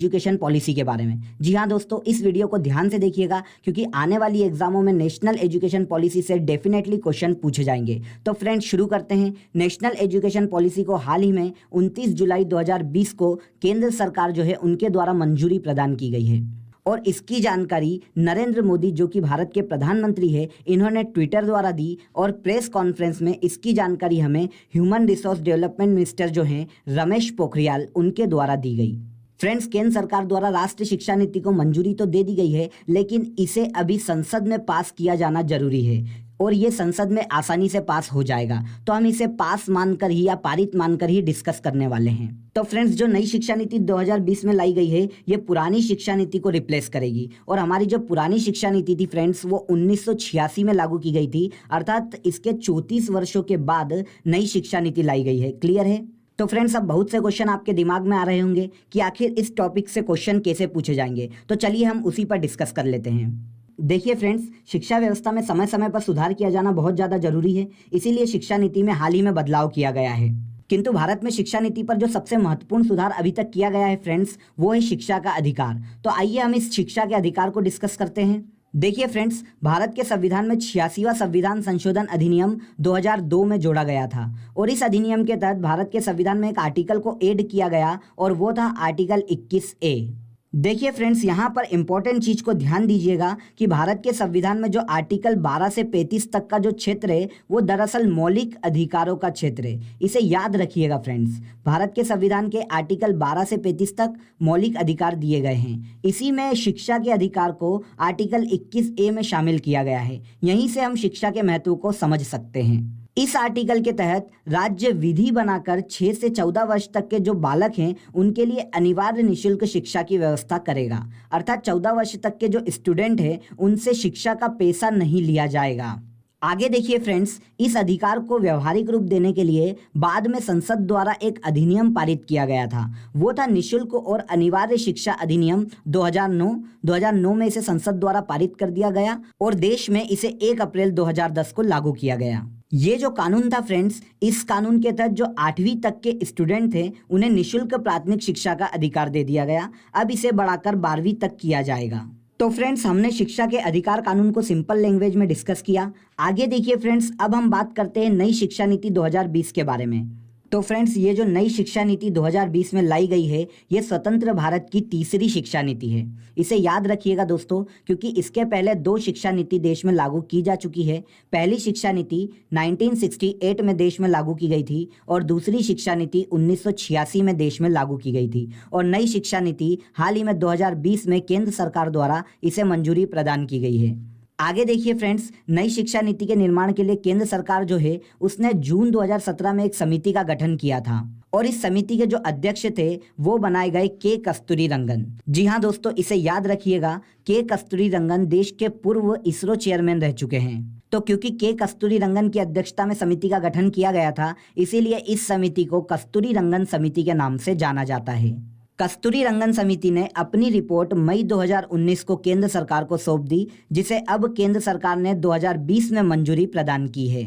Education policy के बारे में। जी हाँ दोस्तों, इस वीडियो को ध्यान से देखिएगा क्योंकि आने वाली एग्जामों में नेशनल एजुकेशन पॉलिसी से डेफिनेटली क्वेश्चन पूछे जाएंगे। तो फ्रेंड्स शुरू करते हैं। नेशनल एजुकेशन पॉलिसी को हाल ही में 29 जुलाई 2020 को केंद्र सरकार जो है उनके द्वारा मंजूरी प्रदान की गई है और इसकी जानकारी नरेंद्र मोदी जो कि भारत के प्रधानमंत्री है, इन्होंने ट्विटर द्वारा दी और प्रेस कॉन्फ्रेंस में इसकी जानकारी हमें ह्यूमन रिसोर्स डेवलपमेंट मिनिस्टर जो हैं रमेश पोखरियाल उनके द्वारा दी गई। फ्रेंड्स, केंद्र सरकार द्वारा राष्ट्रीय शिक्षा नीति को मंजूरी तो दे दी गई है, लेकिन इसे अभी संसद में पास किया जाना जरूरी है और ये संसद में आसानी से पास हो जाएगा। तो हम इसे पास मानकर ही या पारित मानकर ही डिस्कस करने वाले हैं। तो फ्रेंड्स, जो नई शिक्षा नीति 2020 में लाई गई है, ये पुरानी शिक्षा नीति को रिप्लेस करेगी और हमारी जो पुरानी शिक्षा नीति थी फ्रेंड्स, वो 1986 में लागू की गई थी, अर्थात इसके 34 वर्षों के बाद नई शिक्षा नीति लाई गई है। क्लियर है? तो फ्रेंड्स, अब बहुत से क्वेश्चन आपके दिमाग में आ रहे होंगे कि आखिर इस टॉपिक से क्वेश्चन कैसे पूछे जाएंगे। तो चलिए हम उसी पर डिस्कस कर लेते हैं। देखिए फ्रेंड्स, शिक्षा व्यवस्था में समय समय पर सुधार किया जाना बहुत ज़्यादा जरूरी है, इसीलिए शिक्षा नीति में हाल ही में बदलाव किया गया है। किंतु भारत में शिक्षा नीति पर जो सबसे महत्वपूर्ण सुधार अभी तक किया गया है फ्रेंड्स, वो है शिक्षा का अधिकार। तो आइए हम इस शिक्षा के अधिकार को डिस्कस करते हैं। देखिए फ्रेंड्स, भारत के संविधान में 86वां संविधान संशोधन अधिनियम 2002 में जोड़ा गया था और इस अधिनियम के तहत भारत के संविधान में एक आर्टिकल को ऐड किया गया और वो था आर्टिकल 21A। देखिए फ्रेंड्स, यहाँ पर इंपॉर्टेंट चीज को ध्यान दीजिएगा कि भारत के संविधान में जो आर्टिकल 12 से 35 तक का जो क्षेत्र है वो दरअसल मौलिक अधिकारों का क्षेत्र है। इसे याद रखिएगा फ्रेंड्स, भारत के संविधान के आर्टिकल 12 से 35 तक मौलिक अधिकार दिए गए हैं। इसी में शिक्षा के अधिकार को आर्टिकल 21A में शामिल किया गया है। यहीं से हम शिक्षा के महत्व को समझ सकते हैं। इस आर्टिकल के तहत राज्य विधि बनाकर 6 से 14 वर्ष तक के जो बालक हैं उनके लिए अनिवार्य निःशुल्क शिक्षा की व्यवस्था करेगा, अर्थात 14 वर्ष तक के जो स्टूडेंट हैं उनसे शिक्षा का पैसा नहीं लिया जाएगा। आगे देखिए फ्रेंड्स, इस अधिकार को व्यवहारिक रूप देने के लिए बाद में संसद द्वारा एक अधिनियम पारित किया गया था, वो था निःशुल्क और अनिवार्य शिक्षा अधिनियम 2009 में इसे संसद द्वारा पारित कर दिया गया और देश में इसे 1 अप्रैल 2010 को लागू किया गया। ये जो कानून था फ्रेंड्स, इस कानून के तहत जो 8वीं तक के स्टूडेंट थे उन्हें निःशुल्क प्राथमिक शिक्षा का अधिकार दे दिया गया। अब इसे बढ़ाकर 12वीं तक किया जाएगा। तो फ्रेंड्स, हमने शिक्षा के अधिकार कानून को सिंपल लैंग्वेज में डिस्कस किया। आगे देखिए फ्रेंड्स, अब हम बात करते हैं नई शिक्षा नीति 2020 के बारे में। तो फ्रेंड्स, ये जो नई शिक्षा नीति 2020 में लाई गई है, ये स्वतंत्र भारत की तीसरी शिक्षा नीति है। इसे याद रखिएगा दोस्तों, क्योंकि इसके पहले 2 शिक्षा नीति देश में लागू की जा चुकी है। पहली शिक्षा नीति 1968 में देश में लागू की गई थी और दूसरी शिक्षा नीति 1986 में देश में लागू की गई थी और नई शिक्षा नीति हाल ही में 2020 में केंद्र सरकार द्वारा इसे मंजूरी प्रदान की गई है। आगे देखिए फ्रेंड्स, नई शिक्षा नीति के निर्माण के लिए केंद्र सरकार जो है उसने जून 2017 में एक समिति का गठन किया था और इस समिति के जो अध्यक्ष थे वो बनाए गए के कस्तूरीरंगन। जी हाँ दोस्तों, इसे याद रखिएगा, के कस्तूरीरंगन देश के पूर्व इसरो चेयरमैन रह चुके हैं। तो क्योंकि के कस्तूरीरंगन की अध्यक्षता में समिति का गठन किया गया था, इसीलिए इस समिति को कस्तूरीरंगन समिति के नाम से जाना जाता है। कस्तूरीरंगन समिति ने अपनी रिपोर्ट मई 2019 को केंद्र सरकार को सौंप दी, जिसे अब केंद्र सरकार ने 2020 में मंजूरी प्रदान की है।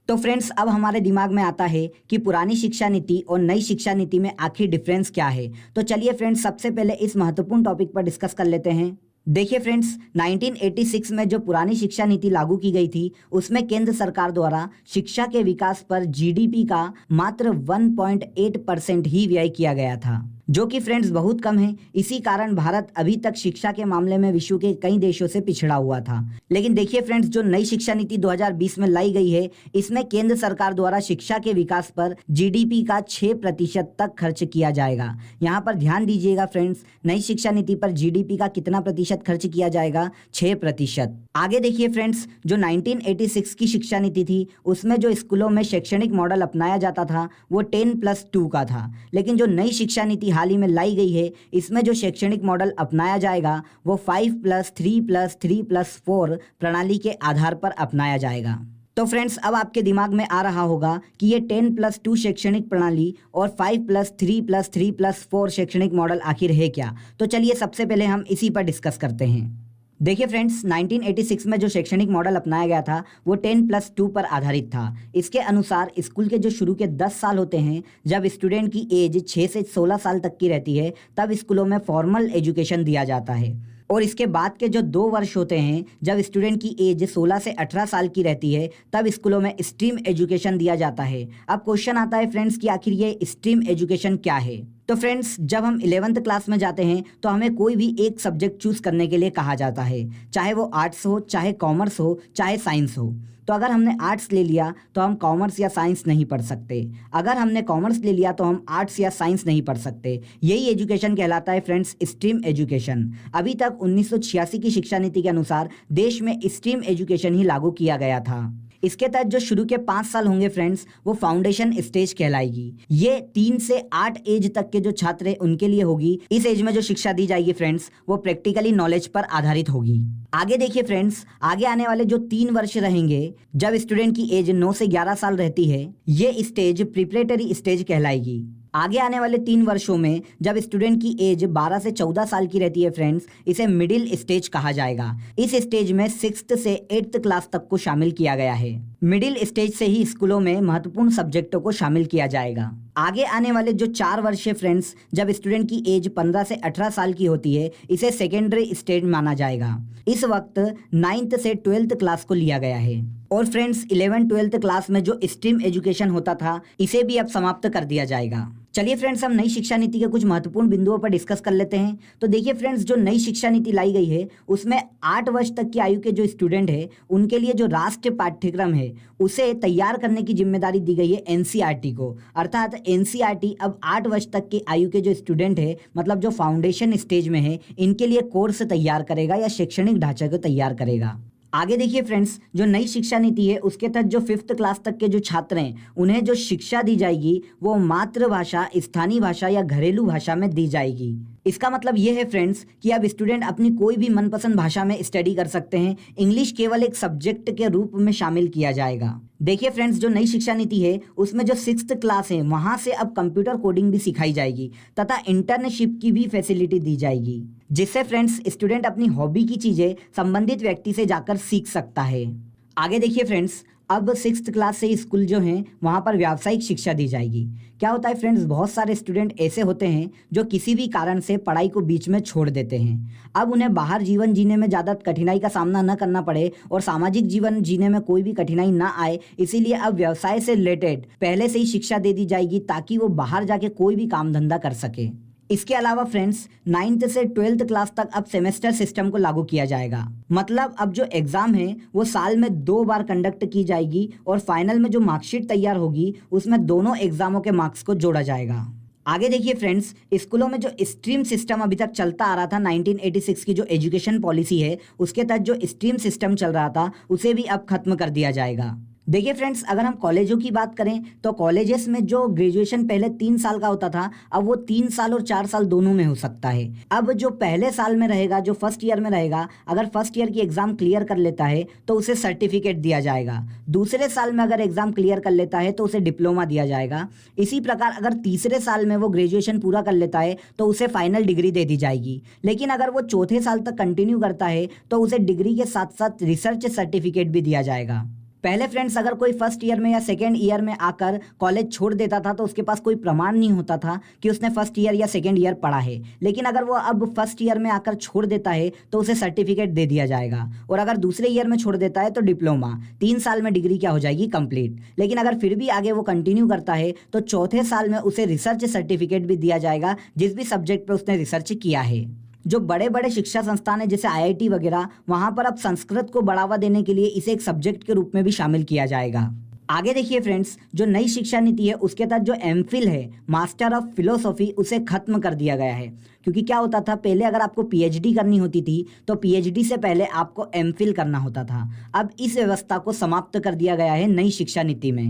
तो फ्रेंड्स, अब हमारे दिमाग में आता है कि पुरानी शिक्षा नीति और नई शिक्षा नीति में आखिर डिफरेंस क्या है। तो चलिए फ्रेंड्स, सबसे पहले इस महत्वपूर्ण टॉपिक पर डिस्कस कर लेते हैं। देखिए फ्रेंड्स, 1986 में जो पुरानी शिक्षा नीति लागू की गई थी उसमें केंद्र सरकार द्वारा शिक्षा के विकास पर जीडीपी का मात्र 1.8% ही व्यय किया गया था, जो कि फ्रेंड्स बहुत कम है। इसी कारण भारत अभी तक शिक्षा के मामले में विश्व के कई देशों से पिछड़ा हुआ था। लेकिन देखिए फ्रेंड्स, जो नई शिक्षा नीति 2020 में लाई गई है, इसमें केंद्र सरकार द्वारा शिक्षा के विकास पर जीडीपी का 6% तक खर्च किया जाएगा। यहाँ पर ध्यान दीजिएगा फ्रेंड्स, नई शिक्षा नीति पर जीडीपी का कितना प्रतिशत खर्च किया जाएगा? 6%। आगे देखिए फ्रेंड्स, जो 1986 की शिक्षा नीति थी उसमें जो स्कूलों में शैक्षणिक मॉडल अपनाया जाता था वो 10+2 का था, लेकिन जो नई शिक्षा नीति हाल ही में लाई गई है इसमें जो शैक्षणिक मॉडल अपनाया जाएगा वो 5+3+3+4 प्रणाली के आधार पर अपनाया जाएगा। तो फ्रेंड्स, अब आपके दिमाग में आ रहा होगा कि ये 10+2 शैक्षणिक प्रणाली और 5+3+3+4 शैक्षणिक मॉडल आखिर है क्या। तो चलिए सबसे पहले हम इसी पर डिस्कस करते हैं। देखिए फ्रेंड्स, 1986 में जो शैक्षणिक मॉडल अपनाया गया था वो 10+2 पर आधारित था। इसके अनुसार स्कूल के जो शुरू के 10 साल होते हैं, जब स्टूडेंट की एज 6 से 16 साल तक की रहती है, तब स्कूलों में फॉर्मल एजुकेशन दिया जाता है। और इसके बाद के जो 2 वर्ष होते हैं, जब स्टूडेंट की एज 16 से 18 साल की रहती है, तब स्कूलों में स्ट्रीम एजुकेशन दिया जाता है। अब क्वेश्चन आता है फ्रेंड्स कि आखिर ये स्ट्रीम एजुकेशन क्या है। तो फ्रेंड्स, जब हम 11th क्लास में जाते हैं तो हमें कोई भी एक सब्जेक्ट चूज करने के लिए कहा जाता है, चाहे वो आर्ट्स हो, चाहे कॉमर्स हो, चाहे साइंस हो। तो अगर हमने आर्ट्स ले लिया तो हम कॉमर्स या साइंस नहीं पढ़ सकते, अगर हमने कॉमर्स ले लिया तो हम आर्ट्स या साइंस नहीं पढ़ सकते। यही एजुकेशन कहलाता है फ्रेंड्स स्ट्रीम एजुकेशन। अभी तक 1986 की शिक्षा नीति के अनुसार देश में स्ट्रीम एजुकेशन ही लागू किया गया था। इसके तहत जो शुरू के 5 साल होंगे फ्रेंड्स, वो फाउंडेशन स्टेज कहलाएगी। ये 3 से 8 एज तक के जो छात्र हैं उनके लिए होगी। इस एज में जो शिक्षा दी जाएगी फ्रेंड्स, वो प्रैक्टिकली नॉलेज पर आधारित होगी। आगे देखिए फ्रेंड्स, आगे आने वाले जो 3 वर्ष रहेंगे, जब स्टूडेंट की एज 9 से 11 साल रहती है, ये स्टेज प्रिपरेटरी स्टेज कहलाएगी। आगे आने वाले 3 वर्षों में जब स्टूडेंट की एज 12 से 14 साल की रहती है फ्रेंड्स, इसे मिडिल स्टेज कहा जाएगा। इस स्टेज में 6th से 8th क्लास तक को शामिल किया गया है। मिडिल स्टेज से ही स्कूलों में महत्वपूर्ण सब्जेक्टों को शामिल किया जाएगा। आगे आने वाले जो 4 वर्ष है फ्रेंड्स, जब स्टूडेंट की एज 15 से 18 साल की होती है, इसे सेकेंडरी स्टेज माना जाएगा। इस वक्त 9th से 12th क्लास को लिया गया है। और फ्रेंड्स, 11th-12th क्लास में जो स्ट्रीम एजुकेशन होता था, इसे भी अब समाप्त कर दिया जाएगा। चलिए फ्रेंड्स, हम नई शिक्षा नीति के कुछ महत्वपूर्ण बिंदुओं पर डिस्कस कर लेते हैं। तो देखिए फ्रेंड्स, जो नई शिक्षा नीति लाई गई है उसमें 8 वर्ष तक की आयु के जो स्टूडेंट है उनके लिए जो राष्ट्रीय पाठ्यक्रम है उसे तैयार करने की जिम्मेदारी दी गई है एनसीईआरटी को। अर्थात एनसीईआरटी अब 8 वर्ष तक की आयु के जो स्टूडेंट है, मतलब जो फाउंडेशन स्टेज में है, इनके लिए कोर्स तैयार करेगा या शैक्षणिक ढांचे को तैयार करेगा। आगे देखिए फ्रेंड्स, जो नई शिक्षा नीति है उसके तहत जो 5th क्लास तक के जो छात्र हैं उन्हें जो शिक्षा दी जाएगी वो मातृभाषा, स्थानीय भाषा या घरेलू भाषा में दी जाएगी। इसका मतलब ये है फ्रेंड्स कि अब स्टूडेंट अपनी कोई भी मनपसंद भाषा में स्टडी कर सकते हैं। इंग्लिश केवल एक सब्जेक्ट के रूप में शामिल किया जाएगा। देखिए फ्रेंड्स, जो नई शिक्षा नीति है उसमें जो 6th क्लास है वहां से अब कंप्यूटर कोडिंग भी सिखाई जाएगी तथा इंटर्नशिप की भी फैसिलिटी दी जाएगी, जिससे फ्रेंड्स स्टूडेंट अपनी हॉबी की चीजें संबंधित व्यक्ति से जाकर सीख सकता है। आगे देखिए फ्रेंड्स, अब 6th क्लास से स्कूल जो हैं वहाँ पर व्यावसायिक शिक्षा दी जाएगी। क्या होता है फ्रेंड्स, बहुत सारे स्टूडेंट ऐसे होते हैं जो किसी भी कारण से पढ़ाई को बीच में छोड़ देते हैं। अब उन्हें बाहर जीवन जीने में ज़्यादा कठिनाई का सामना न करना पड़े और सामाजिक जीवन जीने में कोई भी कठिनाई ना आए, इसीलिए अब व्यवसाय से रिलेटेड पहले से ही शिक्षा दे दी जाएगी ताकि वो बाहर जाके कोई भी काम धंधा कर सके। इसके अलावा फ्रेंड्स, 9th से 12th क्लास तक अब सेमेस्टर सिस्टम को लागू किया जाएगा। मतलब अब जो एग्जाम है वो साल में 2 बार कंडक्ट की जाएगी और फाइनल में जो मार्कशीट तैयार होगी उसमें दोनों एग्जामों के मार्क्स को जोड़ा जाएगा। आगे देखिए फ्रेंड्स, स्कूलों में जो स्ट्रीम सिस्टम अभी तक चलता आ रहा था, 1986 की जो एजुकेशन पॉलिसी है उसके तहत जो स्ट्रीम सिस्टम चल रहा था उसे भी अब खत्म कर दिया जाएगा। देखिए फ्रेंड्स, अगर हम कॉलेजों की बात करें तो कॉलेजेस में जो ग्रेजुएशन पहले 3 साल का होता था, अब वो 3 साल और 4 साल दोनों में हो सकता है। अब जो पहले साल में रहेगा, जो फर्स्ट ईयर में रहेगा, अगर फर्स्ट ईयर की एग्जाम क्लियर कर लेता है तो उसे सर्टिफिकेट दिया जाएगा। दूसरे साल में अगर एग्जाम क्लियर कर लेता है तो उसे डिप्लोमा दिया जाएगा। इसी प्रकार अगर तीसरे साल में वो ग्रेजुएशन पूरा कर लेता है तो उसे फाइनल डिग्री दे दी जाएगी। लेकिन अगर वो चौथे साल तक कंटिन्यू करता है तो उसे डिग्री के साथ साथ रिसर्च सर्टिफिकेट भी दिया जाएगा। पहले फ्रेंड्स, अगर कोई फर्स्ट ईयर में या सेकेंड ईयर में आकर कॉलेज छोड़ देता था तो उसके पास कोई प्रमाण नहीं होता था कि उसने फर्स्ट ईयर या सेकेंड ईयर पढ़ा है। लेकिन अगर वो अब फर्स्ट ईयर में आकर छोड़ देता है तो उसे सर्टिफिकेट दे दिया जाएगा। और अगर दूसरे ईयर में छोड़ देता है तो डिप्लोमा, 3 साल में डिग्री क्या हो जाएगी, कंप्लीट। लेकिन अगर फिर भी आगे वो कंटिन्यू करता है तो चौथे साल में उसे रिसर्च सर्टिफिकेट भी दिया जाएगा जिस भी सब्जेक्ट पर उसने रिसर्च किया है। जो बड़े बड़े शिक्षा संस्थान है जैसे आईआईटी वगैरह, वहां पर अब संस्कृत को बढ़ावा देने के लिए इसे एक सब्जेक्ट के रूप में भी शामिल किया जाएगा। आगे देखिए फ्रेंड्स, जो नई शिक्षा नीति है उसके तहत जो एमफिल है, मास्टर ऑफ फिलोसॉफी, उसे खत्म कर दिया गया है। क्योंकि क्या होता था, पहले अगर आपको पीएचडी करनी होती थी तो पीएचडी से पहले आपको एमफिल करना होता था। अब इस व्यवस्था को समाप्त कर दिया गया है नई शिक्षा नीति में।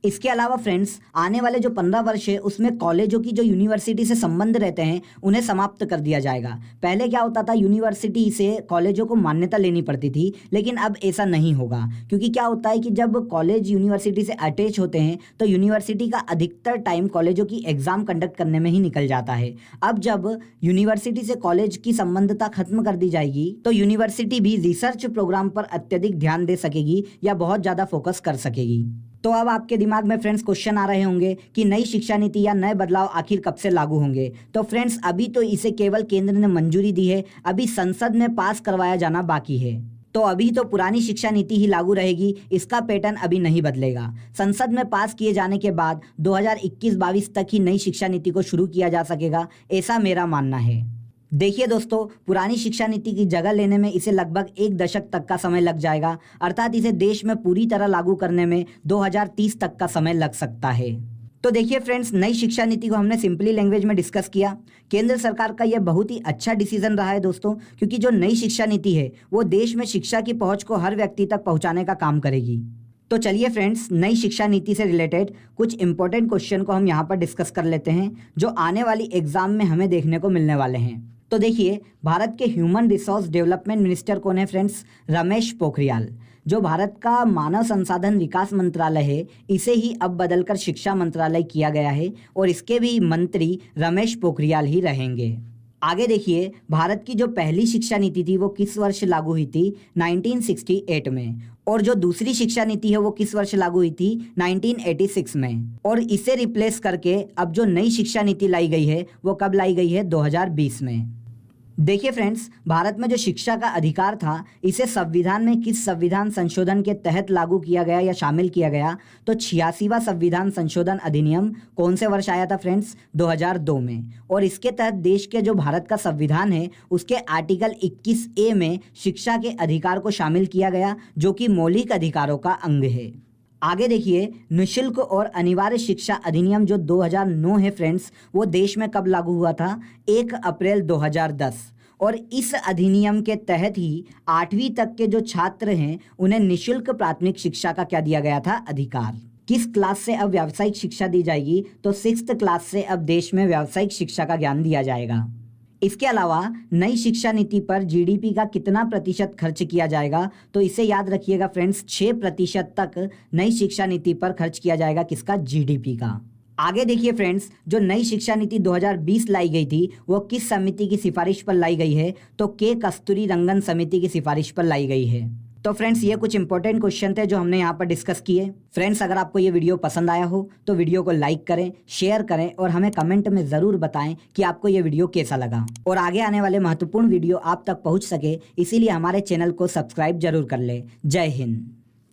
इसके अलावा फ्रेंड्स आने वाले जो 15 वर्ष है उसमें कॉलेजों की जो यूनिवर्सिटी से संबंध रहते हैं उन्हें समाप्त कर दिया जाएगा। पहले क्या होता था, यूनिवर्सिटी से कॉलेजों को मान्यता लेनी पड़ती थी, लेकिन अब ऐसा नहीं होगा, क्योंकि क्या होता है कि जब कॉलेज यूनिवर्सिटी से अटैच होते हैं तो यूनिवर्सिटी का अधिकतर टाइम कॉलेजों की एग्जाम कंडक्ट करने में ही निकल जाता है। अब जब यूनिवर्सिटी से कॉलेज की संबंधता खत्म कर दी जाएगी तो यूनिवर्सिटी भी रिसर्च प्रोग्राम पर अत्यधिक ध्यान दे सकेगी या बहुत ज़्यादा फोकस कर सकेगी। तो अब आपके दिमाग में फ्रेंड्स क्वेश्चन आ रहे होंगे कि नई शिक्षा नीति या नए बदलाव आखिर कब से लागू होंगे। तो फ्रेंड्स अभी तो इसे केवल केंद्र ने मंजूरी दी है, अभी संसद में पास करवाया जाना बाकी है। तो अभी तो पुरानी शिक्षा नीति ही लागू रहेगी, इसका पैटर्न अभी नहीं बदलेगा। संसद में पास किए जाने के बाद 2021-22 तक ही नई शिक्षा नीति को शुरू किया जा सकेगा, ऐसा मेरा मानना है। देखिए दोस्तों, पुरानी शिक्षा नीति की जगह लेने में इसे लगभग 1 दशक तक का समय लग जाएगा, अर्थात इसे देश में पूरी तरह लागू करने में 2030 तक का समय लग सकता है। तो देखिए फ्रेंड्स, नई शिक्षा नीति को हमने सिंपली लैंग्वेज में डिस्कस किया। केंद्र सरकार का यह बहुत ही अच्छा डिसीजन रहा है दोस्तों, क्योंकि जो नई शिक्षा नीति है वो देश में शिक्षा की पहुंच को हर व्यक्ति तक पहुंचाने का काम करेगी। तो चलिए फ्रेंड्स, नई शिक्षा नीति से रिलेटेड कुछ इंपॉर्टेंट क्वेश्चन को हम यहाँ पर डिस्कस कर लेते हैं, जो आने वाली एग्जाम में हमें देखने को मिलने वाले हैं। तो देखिए, भारत के ह्यूमन रिसोर्स डेवलपमेंट मिनिस्टर कौन है फ्रेंड्स? रमेश पोखरियाल। जो भारत का मानव संसाधन विकास मंत्रालय है, इसे ही अब बदलकर शिक्षा मंत्रालय किया गया है और इसके भी मंत्री रमेश पोखरियाल ही रहेंगे। आगे देखिए, भारत की जो पहली शिक्षा नीति थी वो किस वर्ष लागू हुई थी? 1968 में। और जो दूसरी शिक्षा नीति है वो किस वर्ष लागू हुई थी? 1986 में। और इसे रिप्लेस करके अब जो नई शिक्षा नीति लाई गई है वो कब लाई गई है? 2020 में। देखिए फ्रेंड्स, भारत में जो शिक्षा का अधिकार था, इसे संविधान में किस संविधान संशोधन के तहत लागू किया गया या शामिल किया गया? तो 86वां संविधान संशोधन अधिनियम कौन से वर्ष आया था फ्रेंड्स? 2002 में। और इसके तहत देश के जो भारत का संविधान है उसके आर्टिकल 21A में शिक्षा के अधिकार को शामिल किया गया, जो कि मौलिक अधिकारों का अंग है। आगे देखिए, निःशुल्क और अनिवार्य शिक्षा अधिनियम जो 2009 है फ्रेंड्स, वो देश में कब लागू हुआ था? 1 अप्रैल 2010। और इस अधिनियम के तहत ही 8वीं तक के जो छात्र हैं उन्हें निःशुल्क प्राथमिक शिक्षा का क्या दिया गया था? अधिकार। किस क्लास से अब व्यावसायिक शिक्षा दी जाएगी? तो 6th क्लास से अब देश में व्यावसायिक शिक्षा का ज्ञान दिया जाएगा। इसके अलावा नई शिक्षा नीति पर जीडीपी का कितना प्रतिशत खर्च किया जाएगा? तो इसे याद रखिएगा फ्रेंड्स, 6% तक नई शिक्षा नीति पर खर्च किया जाएगा। किसका? जीडीपी का। आगे देखिए फ्रेंड्स, जो नई शिक्षा नीति 2020 लाई गई थी वो किस समिति की सिफारिश पर लाई गई है? तो के कस्तूरी रंगन समिति की सिफारिश पर लाई गई है। तो फ्रेंड्स, ये कुछ इंपॉर्टेंट क्वेश्चन थे जो हमने यहाँ पर डिस्कस किए। फ्रेंड्स, अगर आपको ये वीडियो पसंद आया हो तो वीडियो को लाइक करें, शेयर करें और हमें कमेंट में ज़रूर बताएं कि आपको ये वीडियो कैसा लगा। और आगे आने वाले महत्वपूर्ण वीडियो आप तक पहुँच सके, इसीलिए हमारे चैनल को सब्सक्राइब जरूर कर लें। जय हिंद।